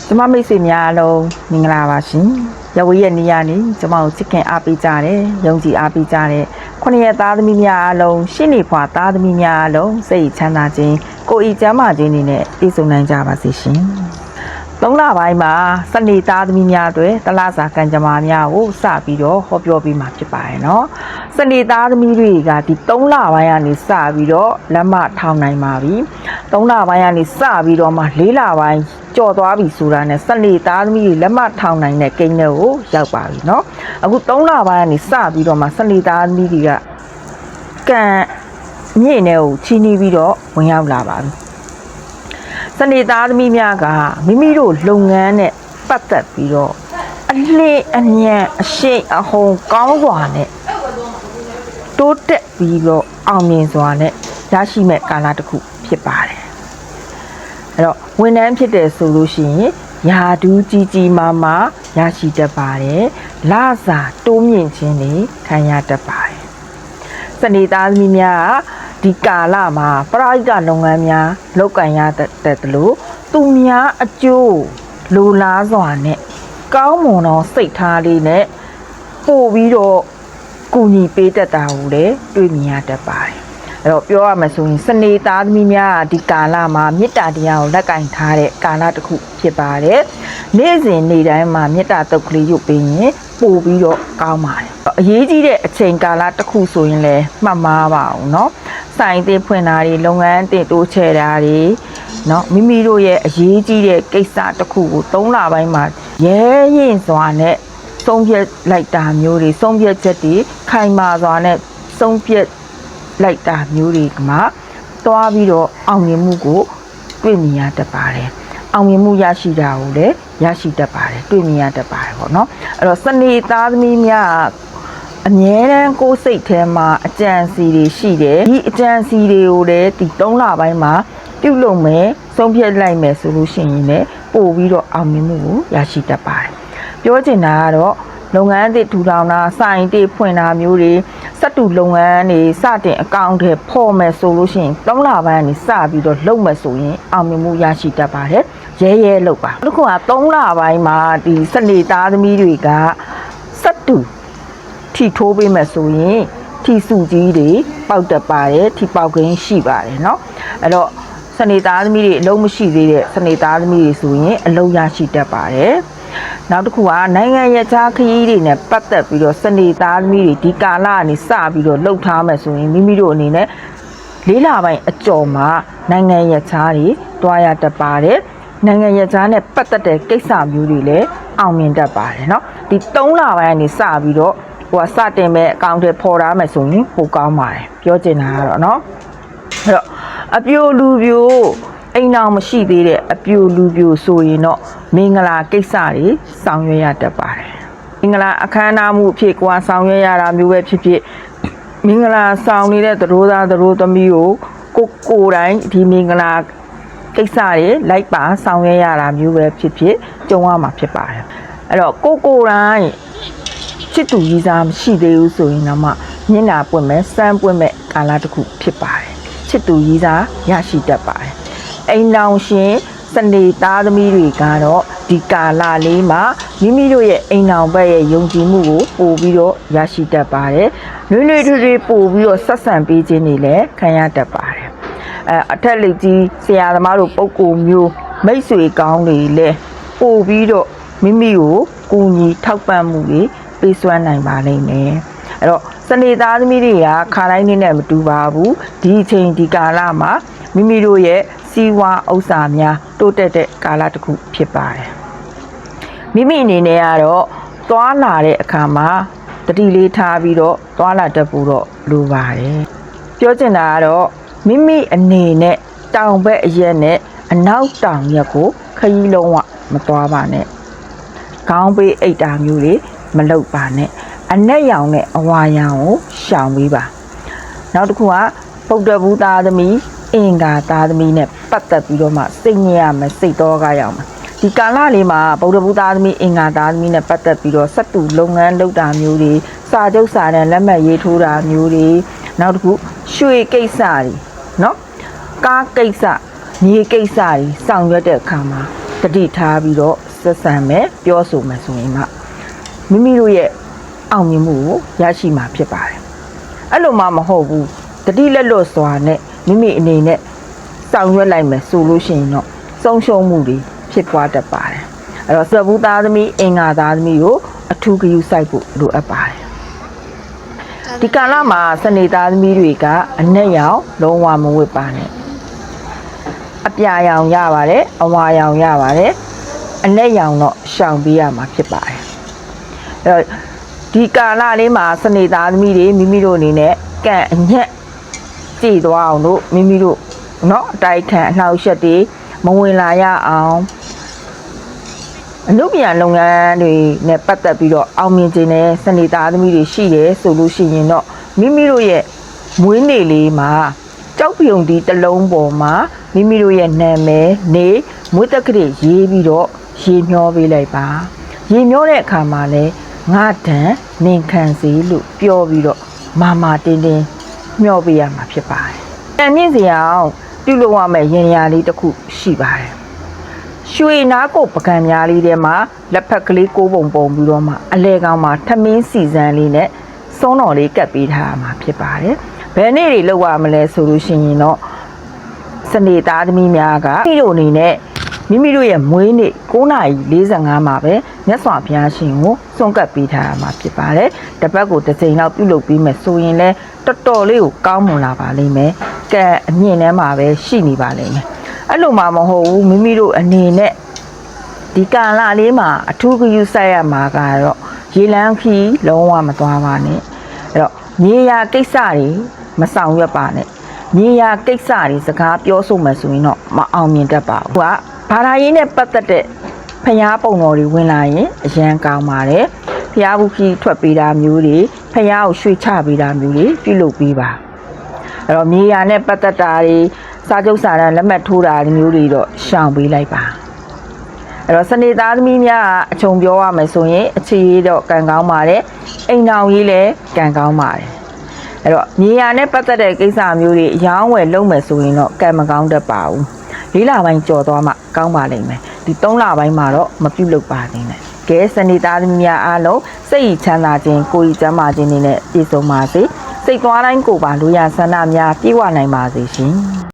ကျမမိတ်ဆွေများအလုံးမင်္ဂလာပါရှင်။ရဝေးရဲ့နေရာနေကျမကိုချစ်ခင်အားပေးကြတယ်။ယုံကြည်အားပေးကြတယ်။ခုနှစ်ရက်သားသမီးများအလုံးရှင်းနေဖွာသားသမီးများအလုံးစိတ်ချမ်းသာခြင်းကိုယ်ဤကျမ်းမာခြင်းတွေနဲ့ပြည့်စုံနိုင်ကြပါစေရှင်။၃လပိုင်းမှာစနေသားသမီးများတွေတလစာကံကြမ္မာများကိုစပြီးတော့ဟောပြောပေးမှာဖြစ်ပါတယ်နော်။စနေသားသမီးတွေကဒီ၃လပိုင်းကနေစပြီးတော့လက်မထောင်နိုင်ပါပြီ။၃လပိုင်းကနေစပြီးတော့မှ၄လပိုင်းကြော်သွားပြီဆိုတာနဲ့စနေသားသမီးတွေလက်မထောင်နိုင်တဲ့ကိန်းတွေကိုရောက်ပါပြီเนาะအခု3လပိုင်းကနေစပြီးတော့မှစနေသားသမီးတွေကကံမြင့်နေကိုချီးနှီးပြီးတော့ဝင်ရောက်လာပါပြီစနေသားသမီးများကမိမိတို့လုပ်ငန်းနဲ့ပတ်သက်ပြီးတော့အလင်းအညံ့အရှိန်အဟုန်ကောင်းစွာနဲ့တိုးတက်ပြီးတော့အောင်မြင်စွာနဲ့ရရှိမဲ့ကာလတစ်ခုဖြစ်ပါတယ်အဲ့တော့ဝန်ထမ်းဖြစ်တယ်ဆိုလို့ရှိရင်ယာဒူးကြီးကြီးမားမားရရှိတတ်ပါတယ်လစာတိုးမြင့်ခြင်းတွေခံရတတ်ပါတယ်စနေသားသမီးများဒီကာလမှာပရိသတ်လုပ်ငန်းများလုပ်ကင်ရတဲ့လို့သူများအကျိုးလိုလားစွာနဲ့ကောင်းမွန်သောစိတ်ထားလေးနဲ့ပို့ပြီးတော့ကူညီပေးတတ်တာကိုလည်းတွေ့မြင်ရတတ်ပါတယ်အဲ့တော့ပြောရမယ်ဆိုရင်စနေသားသမီးများဒီကာလမှာမေတ္တာတရားကိုလက်ကင်ထားတဲ့ကာလတစ်ခုဖြစ်ပါတယ်နေ့စဉ်နေ့တိုင်းမှာမေတ္တာတုတ်ကလေးရုပ်ပေးရင်ပို့ပြီးတော့ကောင်းပါတယ်အရေးကြီးတဲ့အချိန်ကာလတစ်ခုဆိုရင်လည်းမှတ်မှားပါအောင်เนาะဆိုင်သေးဖွင့်တာတွေလုပ်ငန်းတင်တိုးချဲ့တာတွေเนาะမိမိတို့ရဲ့အရေးကြီးတဲ့ကိစ္စတစ်ခုကို3လပိုင်းမှာရဲရင်စွာနဲ့ဆုံးဖြတ်လိုက်တာမျိုးတွေဆုံးဖြတ်ချက်တွေခိုင်မာစွာနဲ့ဆုံးဖြတ်လိုက်တာမျိုးတွေကမှတွားပြီးတော့အောင်မြင်မှုကိုတွေ့မြင်ရတတ်ပါတယ်အောင်မြင်မှုရရှိတာကိုလည်းရရှိတတ်ပါတယ်တွေ့မြင်ရတတ်ပါတယ်ပေါ့နော်အဲ့တော့စနေသားသမီးများအမြဲတမ်းကိုယ်စိတ်ထဲမှာအကြံစီတွေရှိတယ်ဒီအကြံစီတွေကိုလည်းဒီ3လပိုင်းမှာပြုလုပ်မယ်ဆုံးဖြတ်လိုက်မယ်ဆိုလို့ရှိရင်လည်းပို့ပြီးတော့အောင်မြင်မှုကိုရရှိတတ်ပါတယ်ပြောချင်တာကတော့လုပ်ငန်းတွေထူထောင်တာဆိုင်တွေဖွင့်တာမျိုးတွေစက်တူလုပ်ငန်းတွေစတင်အကောင့်တွေဖော်မယ်ဆိုလို့ရှိရင်3လပိုင်းကနေစပြီးတော့လုပ်မယ်ဆိုရင်အောင်မြင်မှုရရှိတတ်ပါတယ်ရဲရဲလုပ်ပါအခုက3လပိုင်းမှာဒီစနေသားသမီးတွေကစက်တူထီထိုးပေးမယ်ဆိုရင်ထီစုကြီးတွေပေါက်တတ်ပါတယ်ထီပေါက်ခင်းရှိပါတယ်เนาะအဲ့တော့စနေသားသမီးတွေအလုံးမရှိသေးတဲ့စနေသားသမီးတွေဆိုရင်အလုံးရရှိတတ်ပါတယ်နောက်တစ်ခုကနိုင်ငံရဲ့ခြားခရီးတွေနဲ့ပတ်သက်ပြီးတော့စနေသားသမီးတွေဒီကာလကနေစပြီးတော့လှုပ်ထားမယ်ဆိုရင်မိမိတို့အနေနဲ့၄လပိုင်းအကျော်မှာနိုင်ငံရဲ့ခြားတွေတွားရတတ်ပါတယ်နိုင်ငံရဲ့ခြားနဲ့ပတ်သက်တဲ့ကိစ္စမျိုးတွေလည်းအောင်မြင်တတ်ပါတယ်เนาะဒီ3လပိုင်းကနေစပြီးတော့စတင်မဲ့အကောင့်တွေပေါ်ထားမယ်ဆိုရင်ပိုကောင်းပါတယ်ပြောချင်တာကတော့เนาะအဲ့တော့အပြိုလူပြိုအိမ်အောင်မရှိသေးတဲ့အပြိုလူပြိုဆိုရင်တော့မင်္ဂလာကိစ္စတွေဆောင်ရွက်ရတတ်ပါတယ်မင်္ဂလာအခမ်းအနားမှုအဖြစ်ကိုယ်ဆောင်ရွက်ရတာမျိုးပဲဖြစ်ဖြစ်မင်္ဂလာဆောင်နေတဲ့သတို့သားသတို့သမီးကိုကိုယ်တိုင်ဒီမင်္ဂလာကိစ္စတွေလိုက်ပါဆောင်ရွက်ရတာမျိုးပဲဖြစ်ဖြစ်ကြုံရမှာဖြစ်ပါတယ်အဲ့တော့ကိုယ်တိုင်ချစ်သူကြီးစားမရှိသေးဘူးဆိုရင်တော့မှမျက်နှာပွင့်မဲ့စမ်းပွင့်မဲ့ကာလတစ်ခုဖြစ်ပါတယ်ချစ်သူကြီးစားရရှိတတ်ပါတယ်အိမ်လောင်ရှင်စနေသားသမီးတွေကတော့ဒီကာလလေးမှာမိမိတို့ရဲ့အိမ်လောင်ဘက်ရဲ့ယုံကြည်မှုကိုပို့ပြီးတော့ရရှိတတ်ပါတယ်။နှွေးနှွေးထွေးထွေးပို့ပြီးတော့ဆက်ဆံပေးခြင်းတွေလည်းခံရတတ်ပါတယ်။အထက်လက်ကြီးဆရာသမားတို့ပုံကိုမျိုးမိတ်ဆွေကောင်းတွေလည်းပို့ပြီးတော့မိမိကိုကူညီထောက်ပံ့မှုတွေပေးစွမ်းနိုင်ပါလိမ့်မယ်။အဲ့တော့စနေသားသမီးတွေကခါတိုင်းနဲ့မတူပါဘူး။ဒီအချိန်ဒီကာလမှာမိမိတို့ရဲ့စီဝါဥစ္စာများတိုးတက်တဲ့ကာလတစ်ခုဖြစ်ပါတယ်မိမိအနေနဲ့ကတော့သွားလာတဲ့အခါမှာတတိလေးထားပြီးတော့သွားလာတတ်ဖို့တော့လိုပါတယ်ပြောချင်တာကတော့မိမိအနေနဲ့တောင်ဘက်အရက်နဲ့အနောက်တောင်ရက်ကိုခရီးလုံးဝမသွားပါနဲ့ခေါင်းပေးအိတ်တာမျိုးတွေမလုပ်ပါနဲ့အနက်ရောင်နဲ့အဝါရောင်ကိုရှောင်ပေးပါနောက်တစ်ခုကဗုဒ္ဓဘူးသားသမီးအင်္ဂါသားသမီးနဲ့ပတ်သက်ပြီးတော့မှစိတ်ညစ်ရမယ်စိတ်တော့ကရောက်မှာဒီကာလလေးမှာဗုဒ္ဓဘူးသားသမီးအင်္ဂါသားသမီးနဲ့ပတ်သက်ပြီးတော့စက်တူလုပ်ငန်းလုပ်တာမျိုးတွေစာချုပ်စာတမ်းလက်မှတ်ရေးထိုးတာမျိုးတွေနောက်တစ်ခုရွှေကိစ္စတွေเนาะကားကိစ္စမြေကိစ္စတွေဆောင်ရွက်တဲ့အခါမှာ တတိထားပြီးတော့ဆက်ဆံမယ်ပြောဆိုမယ်ဆိုရင်မှမိမိတို့ရဲ့အောင်မြင်မှုကိုရရှိမှာဖြစ်ပါတယ်အဲ့လိုမှမဟုတ်ဘူးတတိလက်လွတ်စွာနဲ့မိမိအနေနဲ့ဆောင်ရွက်လိုက်မယ်ဆိုလို့ရှိရင်တော့ဆုံးရှုံးမှုတွေဖြစ်ပွားတတ်ပါတယ်အဲ့တော့စဘူးသားသမီးအင်္ဂါသားသမီးကိုအထူးဂရုစိုက်ဖို့လိုအပ်ပါတယ်ဒီကာလမှာစနေသားသမီးတွေကအနက်ရောင်လုံးဝမဝတ်ပါနဲ့အပြာရောင်ရပါတယ်အဝါရောင်ရပါတယ်အနက်ရောင်တော့ရှောင်ပေးရမှာဖြစ်ပါတယ်အဲ့တော့ဒီကာလလေးမှာစနေသားသမီးတွေမိမိတို့အနေနဲ့ကံအညက်ကြည်သွားအောင်လို့မိမိတို့เนาะအတိုက်ခံအနှောက်အယှက်တွေမဝင်လာရအောင်အနုပညာလုပ်ငန်းတွေနဲ့ပတ်သက်ပြီးတော့အောင်မြင်ခြင်းနဲ့စနေသားသမီးတွေရှိတယ်ဆိုလို့ရှိရင်တော့မိမိတို့ရဲ့မွေးနေ့လေးမှာကြောက်ပြုံဒီတစ်လုံးပေါ်မှာမိမိတို့ရဲ့နာမည်နေမွေးတက်ကလေးရေးပြီးတော့ရေမျောပေးလိုက်ပါရေမျောတဲ့အခါမှာလဲငါတန်နင်ခံစီလို့ပြောပြီးတော့မာမာတင်းတင်းမျောပေးရမှာဖြစ်ပါတယ်။တန်မြင့်စရာအောင်ပြုလုပ်ရမယ့်ရင်ရာလေးတစ်ခုရှိပါတယ်။ရွှေနားကိုပကံများလေးထဲမှာလက်ဖက်ကလေးကိုးပုံပုံပြီးတော့မှအလဲကောင်မှာထမင်းစီစံလေးနဲ့စုံးတော်လေးကပ်ပေးထားရမှာဖြစ်ပါတယ်။ဘယ်နေ့တွေလောက်ရမလဲဆိုလို့ရှိရင်တော့စနေသားသမီးများကမိတို့အနေနဲ့မိမိတို့ရဲ့မွေးနေ့9:45မှာပဲမြတ်စွာဘုရားရှင်ကိုစွန့်ကပ်ပေးထားရမှာဖြစ်ပါတယ်။တစ်ပတ်ကိုတစ်ကြိမ်လောက်ပြုလုပ်ပြီးမယ်ဆိုရင်လည်းတော်တော်လေးကိုကောင်းမွန်လာပါလိမ့်မယ်။ကံအမြင့်ထဲမှာပဲရှိနေပါလိမ့်မယ်။အဲ့လိုမှမဟုတ်ဘူးမိမိတို့အနေနဲ့ဒီကာလလေးမှာအထူးဂရုစိုက်ရမှာကတော့ရေလန်းခီးလုံးဝမသွားပါနဲ့။အဲ့တော့မြေယာကိစ္စတွေမဆောင်ရွက်ပါနဲ့။မြေယာကိစ္စတွေစကားပြောဆိုမှဆိုရင်တော့မအောင်မြင်တတ်ပါဘူး။ဘာသာရေးနဲ့ပတ်သက်တဲ့ဖျားပုံတော်တွေဝင်လာရင်အရန်ကောင်းပါတယ်ဖျားဘူးကြီးထွက်ပေးတာမျိုးတွေဖျားကိုရွှေ့ချပေးတာမျိုးတွေပြုလုပ်ပေးပါအဲ့တော့မြေယာနဲ့ပတ်သက်တာတွေစာချုပ်စာတမ်းလက်မှတ်ထိုးတာမျိုးတွေတော့ရှောင်ပေးလိုက်ပါအဲ့တော့စနေသားသမီးများအချုံပြောရမယ်ဆိုရင်အခြေရေးတော့ကံကောင်းပါတယ်အိမ်တော်ကြီးလည်းကံကောင်းပါတယ်အဲ့တော့မြေယာနဲ့ပတ်သက်တဲ့ကိစ္စမျိုးတွေအယောင်းဝယ်လုပ်မယ်ဆိုရင်တော့ကံမကောင်းတတ်ပါဘူး4 လပိုင်းကြော်သွားမှကောင်းပါလိမ့်မယ်ဒီ3 လပိုင်းမှာတော့မပြုတ်လုပ်ပါသေးနဲ့ကဲစနေသားသမီးများအားလုံးစိတ်ချမ်းသာခြင်းကိုယ်ကျန်းမာခြင်းတွေနဲ့ပြည့်စုံပါစေစိတ်သွားတိုင်းကိုယ်ပါလူရဆန္ဒများပြည့်ဝနိုင်ပါစေရှင်